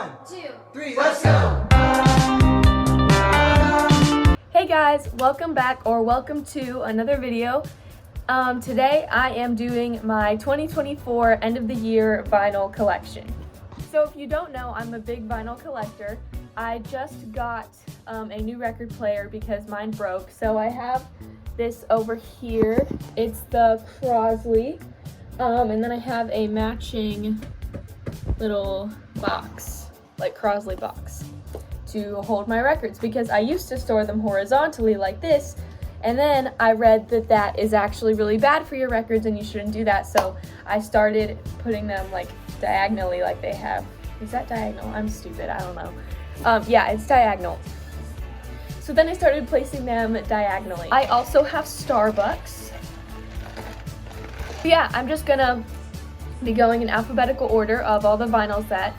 1, 2, 3, let's go! Hey guys, welcome back or welcome to another video. Today I am doing my 2024 end of the year vinyl collection. So if you don't know, I'm a big vinyl collector. I just got a new record player because mine broke. So I have this over here. It's the Crosley. And then I have a matching little box, like Crosley box, to hold my records because I used to store them horizontally like this, and then I read that that is actually really bad for your records and you shouldn't do that, so I started putting them like diagonally like they have. Is that diagonal? I'm stupid, I don't know. Yeah, it's diagonal. So then I started placing them diagonally. I also have Starbucks. Yeah, I'm just gonna be going in alphabetical order of all the vinyls that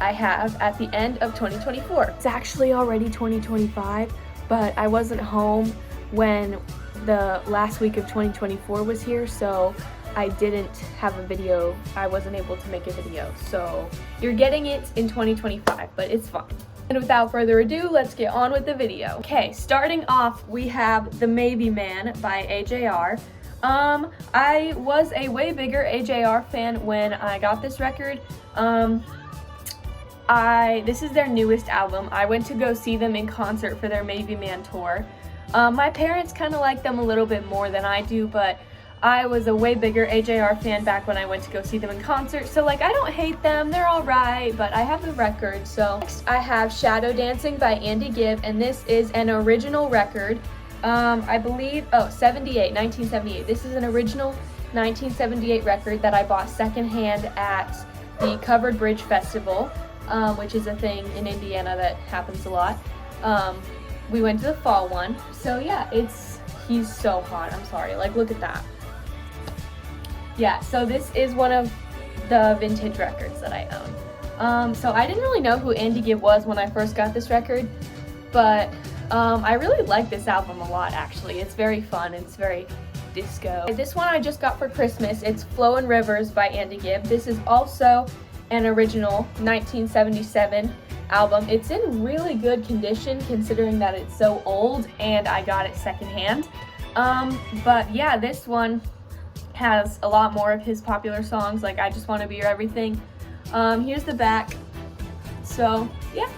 I have at the end of 2024. It's actually already 2025, but I wasn't home when the last week of 2024 was here, so I didn't have a video. I wasn't able to make a video, so you're getting it in 2025, but it's fine. And without further ado, let's get on with the video. Okay, starting off, we have The Maybe Man by AJR. I was a way bigger AJR fan when I got this record. This is their newest album. I went to go see them in concert for their Maybe Man tour. My parents kind of like them a little bit more than I do, but I was a way bigger AJR fan back when I went to go see them in concert. So like, I don't hate them, they're all right, but I have the record. So next I have Shadow Dancing by Andy Gibb, and this is an original record. I believe, 1978. This is an original 1978 record that I bought secondhand at the Covered Bridge Festival, which is a thing in Indiana that happens a lot. We went to the fall one. So yeah, he's so hot, I'm sorry, like look at that. Yeah, so this is one of the vintage records that I own. So I didn't really know who Andy Gibb was when I first got this record, but I really like this album a lot actually. It's very fun, it's very disco. This one I just got for Christmas. It's Flowin' Rivers by Andy Gibb. This is also an original 1977 album. It's in really good condition considering that it's so old and I got it secondhand. But yeah, this one has a lot more of his popular songs like I Just Wanna Be Your Everything. Here's the back. So yeah.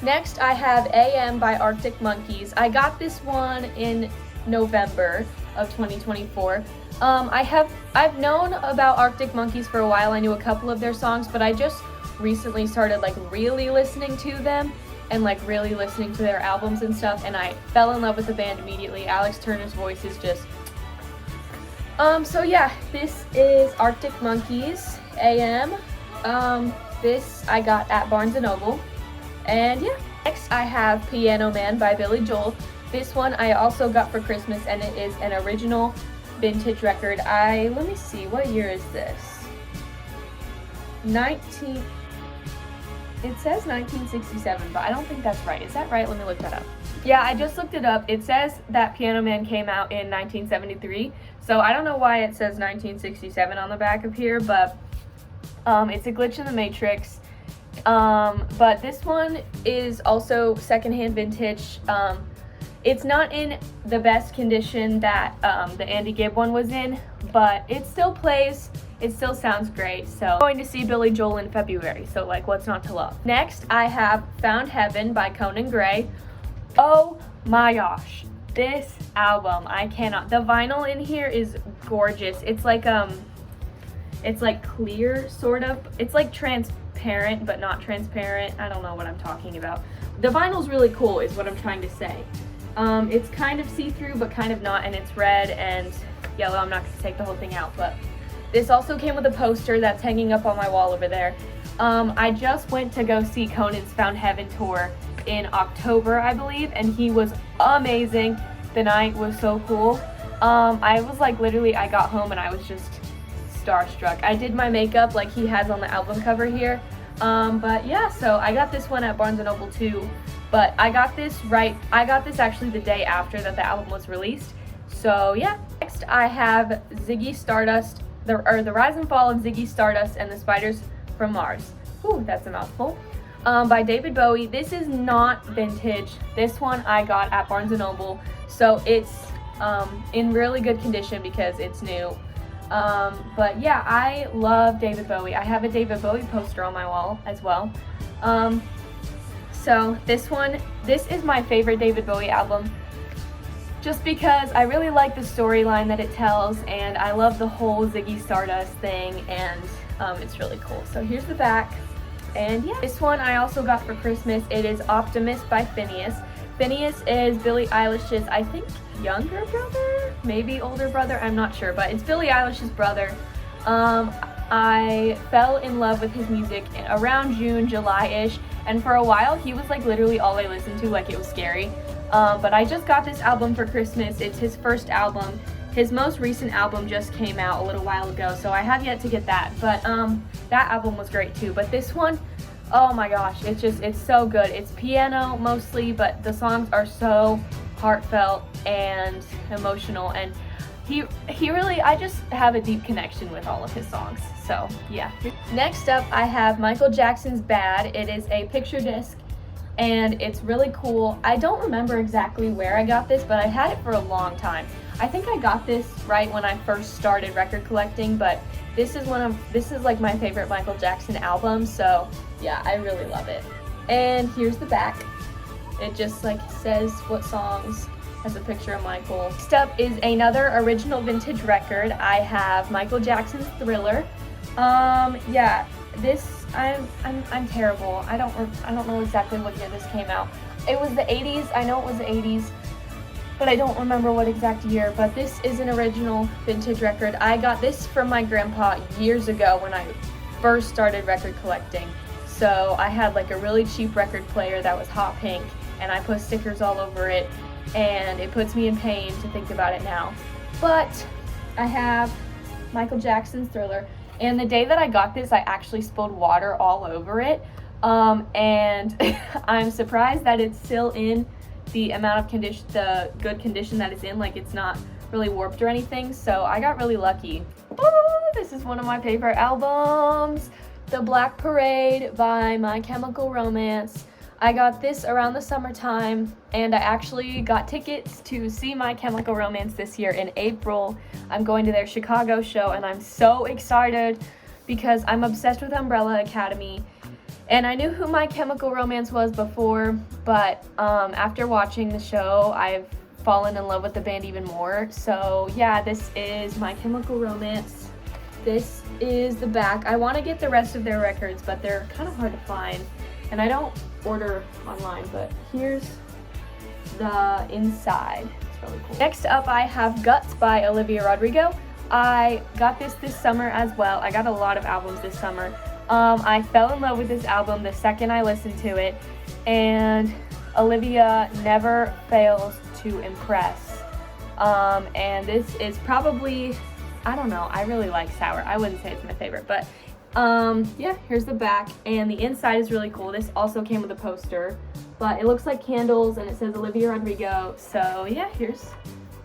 Next, I have AM by Arctic Monkeys. I got this one in November of 2024. I've known about Arctic Monkeys for a while. I knew a couple of their songs, but I just recently started like really listening to them and like really listening to their albums and stuff, and I fell in love with the band immediately. Alex Turner's voice is just... So yeah, this is Arctic Monkeys, AM. This I got at Barnes & Noble. And yeah, next I have Piano Man by Billy Joel. This one I also got for Christmas, and it is an original vintage record. Let me see, what year is this? It says 1967, but I don't think that's right. Is that right? Let me look that up. Yeah, I just looked it up. It says that Piano Man came out in 1973, so I don't know why it says 1967 on the back of here, but it's a glitch in the Matrix. But this one is also secondhand vintage. It's not in the best condition that the Andy Gibb one was in, but it still plays, it still sounds great. So I'm going to see Billy Joel in February, so like what's not to love. Next I have Found Heaven by Conan Gray. Oh my gosh, this album, I cannot. The vinyl in here is gorgeous. It's like clear sort of. It's like transparent but not transparent. I don't know what I'm talking about. The vinyl's really cool is what I'm trying to say. It's kind of see-through but kind of not, and it's red and yellow. I'm not going to take the whole thing out, but this also came with a poster that's hanging up on my wall over there. I just went to go see Conan's Found Heaven tour in October, I believe, and he was amazing. The night was so cool. I was like literally, I got home and I was just starstruck. I did my makeup like he has on the album cover here. But yeah, so I got this one at Barnes & Noble too, but I got this actually the day after that the album was released. So yeah. Next I have Ziggy Stardust, the Rise and Fall of Ziggy Stardust and the Spiders from Mars. Ooh, that's a mouthful. by David Bowie. This is not vintage. This one I got at Barnes & Noble, so it's in really good condition because it's new. But yeah, I love David Bowie. I have a David Bowie poster on my wall as well. So this is my favorite David Bowie album, just because I really like the storyline that it tells, and I love the whole Ziggy Stardust thing, and it's really cool. So here's the back, and yeah, this one I also got for Christmas. It is Optimist by Finneas. Finneas is Billie Eilish's, I think, younger brother, maybe older brother, I'm not sure, but it's Billie Eilish's brother. I fell in love with his music around June, July-ish, and for a while he was like literally all I listened to, like it was scary. But I just got this album for Christmas. It's his first album. His most recent album just came out a little while ago, so I have yet to get that, but that album was great too. But this one, oh my gosh, it's so good. It's piano mostly, but the songs are so heartfelt and emotional, and he really, I just have a deep connection with all of his songs. So yeah. Next up, I have Michael Jackson's Bad. It is a picture disc, and it's really cool. I don't remember exactly where I got this, but I had it for a long time. I think I got this right when I first started record collecting, but this is like my favorite Michael Jackson album, so yeah, I really love it. And here's the back. It just like says what songs, has a picture of Michael. Next up is another original vintage record. I have Michael Jackson's Thriller. Yeah, this I'm terrible. I don't know exactly what year this came out. It was the 80s. I know it was the 80s, but I don't remember what exact year. But this is an original vintage record. I got this from my grandpa years ago when I first started record collecting. So I had like a really cheap record player that was hot pink, and I put stickers all over it, and it puts me in pain to think about it now. But I have Michael Jackson's Thriller, and the day that I got this, I actually spilled water all over it, and I'm surprised that it's still in the amount of condition, the good condition that it's in, like it's not really warped or anything, so I got really lucky. Oh, this is one of my favorite albums, The Black Parade by My Chemical Romance. I got this around the summertime, and I actually got tickets to see My Chemical Romance this year in April. I'm going to their Chicago show, and I'm so excited because I'm obsessed with Umbrella Academy. And I knew who My Chemical Romance was before, but after watching the show, I've fallen in love with the band even more. So yeah, this is My Chemical Romance. This is the back. I want to get the rest of their records, but they're kind of hard to find, and I don't order online, but here's the inside. It's really cool. Next up, I have Guts by Olivia Rodrigo. I got this summer as well. I got a lot of albums this summer. I fell in love with this album the second I listened to it, and Olivia never fails to impress. And this is probably, I don't know, I really like Sour. I wouldn't say it's my favorite, but yeah, here's the back, and the inside is really cool. This also came with a poster, but it looks like candles, and it says Olivia Rodrigo. So yeah, here's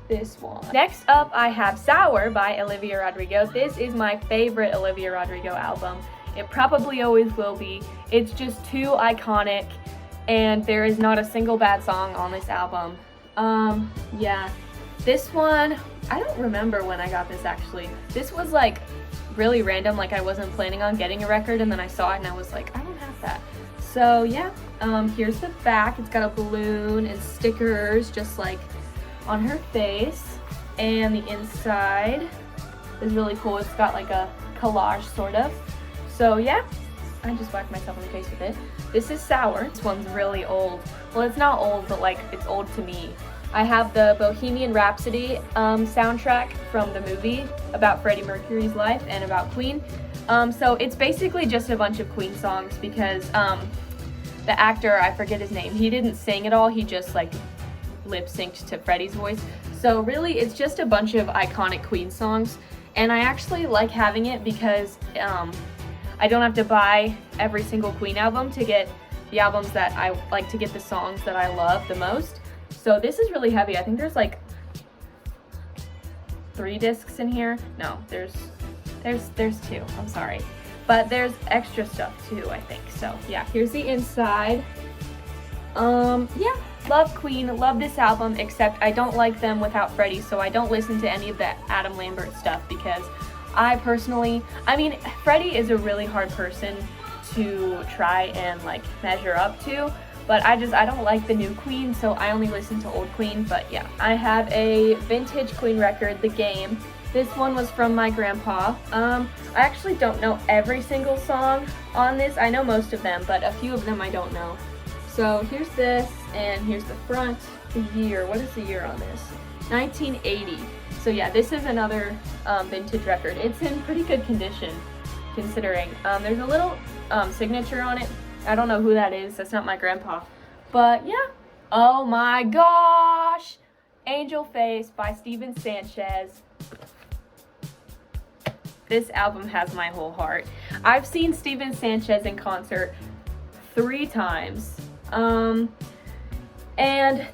this one. Next up, I have Sour by Olivia Rodrigo. This is my favorite Olivia Rodrigo album. It probably always will be. It's just too iconic, and there is not a single bad song on this album. Yeah, this one, I don't remember when I got this actually. This was like really random, like I wasn't planning on getting a record, and then I saw it and I was like, I don't have that. So yeah, here's the back. It's got a balloon and stickers just like on her face, and the inside is really cool. It's got like a collage sort of. So yeah, I just whacked myself in the face with it. This is Sour. This one's really old. Well, it's not old, but like it's old to me. I have the Bohemian Rhapsody soundtrack from the movie about Freddie Mercury's life and about Queen. So it's basically just a bunch of Queen songs because the actor, I forget his name, he didn't sing at all, he just like lip synced to Freddie's voice. So really it's just a bunch of iconic Queen songs, and I actually like having it because I don't have to buy every single Queen album to get the albums that I like, to get the songs that I love the most. So this is really heavy. I think there's like 3 discs in here. No, there's 2. I'm sorry. but there's extra stuff too, I think. So yeah, here's the inside. Yeah, love Queen, love this album, except I don't like them without Freddie, so I don't listen to any of the Adam Lambert stuff because I mean, Freddie is a really hard person to try and like measure up to, but I don't like the new Queen, so I only listen to old Queen. But yeah, I have a vintage Queen record, The Game. This one was from my grandpa. I actually don't know every single song on this. I know most of them, but a few of them I don't know. So here's this, and here's the front, the year. What is the year on this? 1980. So yeah, this is another vintage record. It's in pretty good condition, considering. There's a little signature on it. I don't know who that is. That's not my grandpa. But yeah. Oh my gosh! Angel Face by Steven Sanchez. This album has my whole heart. I've seen Steven Sanchez in concert 3 times. And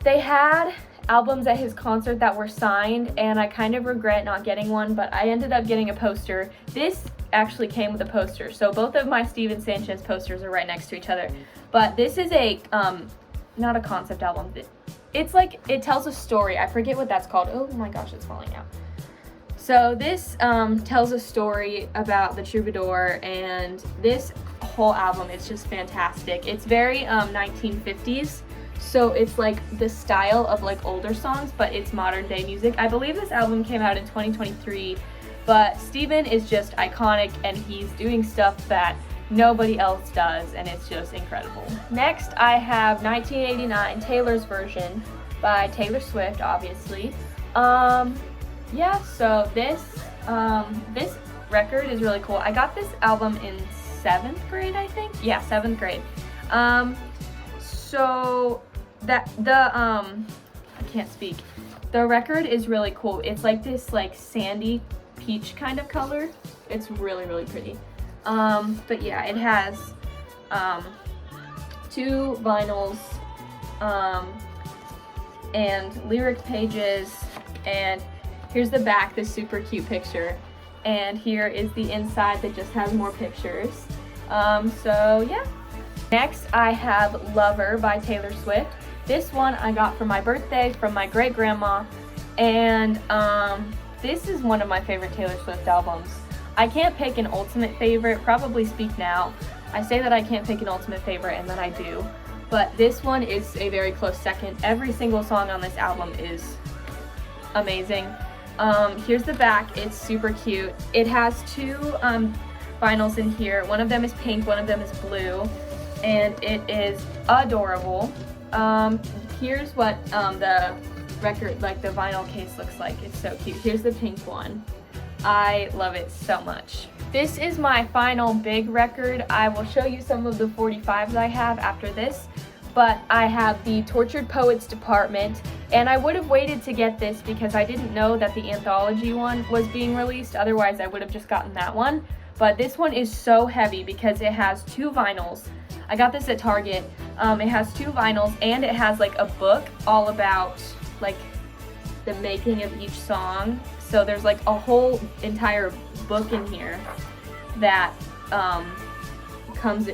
they had albums at his concert that were signed, and I kind of regret not getting one, but I ended up getting a poster. This actually came with a poster, so both of my Steven Sanchez posters are right next to each other. But this is a, not a concept album. It's like, it tells a story. I forget what that's called. Oh my gosh, it's falling out. So this tells a story about the Troubadour, and this whole album is just fantastic. It's very 1950s, so it's like the style of like older songs, but it's modern day music. I believe this album came out in 2023, but Steven is just iconic, and he's doing stuff that nobody else does, and it's just incredible. Next, I have 1989 Taylor's Version by Taylor Swift, obviously. Yeah, so this record is really cool. I got this album in 7th grade, I think. Yeah, 7th grade. So that I can't speak. The record is really cool. It's like this like sandy peach kind of color. It's really, really pretty. But yeah, it has 2 vinyls and lyric pages, and here's the back, this super cute picture, and here is the inside that just has more pictures. So yeah. Next, I have Lover by Taylor Swift. This one I got for my birthday from my great-grandma, and this is one of my favorite Taylor Swift albums. I can't pick an ultimate favorite, probably Speak Now. I say that I can't pick an ultimate favorite, and then I do. But this one is a very close second. Every single song on this album is amazing. Here's the back. It's super cute. It has 2 vinyls in here. One of them is pink, one of them is blue, and it is adorable. Here's what the record, like the vinyl case, looks like. It's so cute. Here's the pink one. I love it so much. This is my final big record. I will show you some of the 45s I have after this, but I have the Tortured Poets Department, and I would have waited to get this because I didn't know that the anthology one was being released. Otherwise, I would have just gotten that one. But this one is so heavy because it has 2 vinyls. I got this at Target. It has 2 vinyls, and it has like a book all about like the making of each song. So there's like a whole entire book in here that comes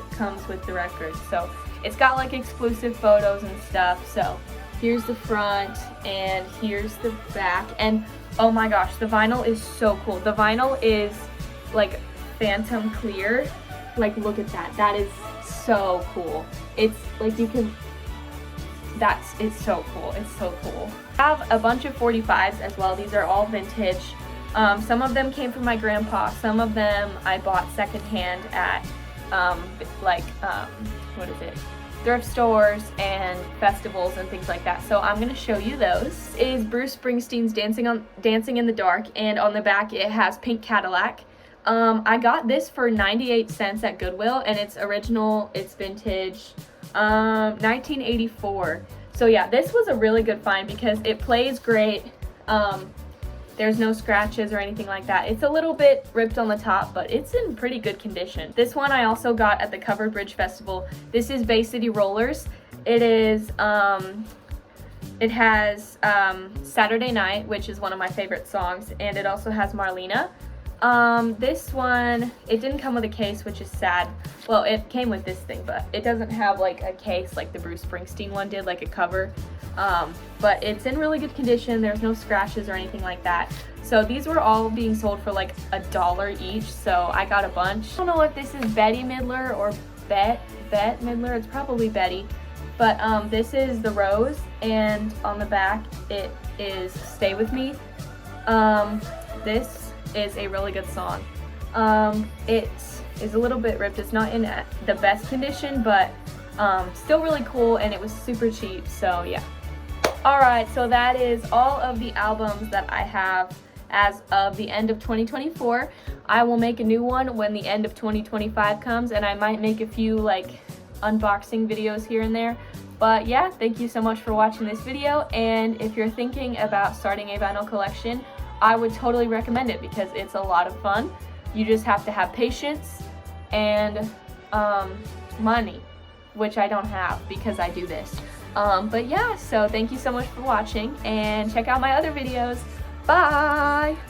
with the record. So it's got like exclusive photos and stuff. So here's the front and here's the back, and oh my gosh, the vinyl is so cool. The vinyl is like phantom clear. Like, look at that. That is so cool. It's like you can, it's so cool. It's so cool. I have a bunch of 45s as well. These are all vintage. Some of them came from my grandpa. Some of them I bought secondhand at what is it? Thrift stores and festivals and things like that. So I'm gonna show you those. This is Bruce Springsteen's Dancing in the Dark, and on the back it has Pink Cadillac. I got this for 98 cents at Goodwill, and it's original, it's vintage, 1984. So yeah, this was a really good find because it plays great. There's no scratches or anything like that. It's a little bit ripped on the top, but it's in pretty good condition. This one I also got at the Covered Bridge Festival. This is Bay City Rollers. It is, it has Saturday Night, which is one of my favorite songs, and it also has Marlena. This one, it didn't come with a case, which is sad. Well, it came with this thing, but it doesn't have like a case like the Bruce Springsteen one did, like a cover. But it's in really good condition. There's no scratches or anything like that. So these were all being sold for like $1 each, so I got a bunch. I don't know if this is Betty Midler or Bette Midler. It's probably Betty. But this is the rose, and on the back it is Stay With Me. This is a really good song. It is a little bit ripped. It's not in the best condition, but still really cool, and it was super cheap, so yeah. Alright, so that is all of the albums that I have as of the end of 2024. I will make a new one when the end of 2025 comes, and I might make a few like unboxing videos here and there. But yeah, thank you so much for watching this video, and if you're thinking about starting a vinyl collection, I would totally recommend it because it's a lot of fun. You just have to have patience and money, which I don't have because I do this. But yeah, so thank you so much for watching, and check out my other videos. Bye!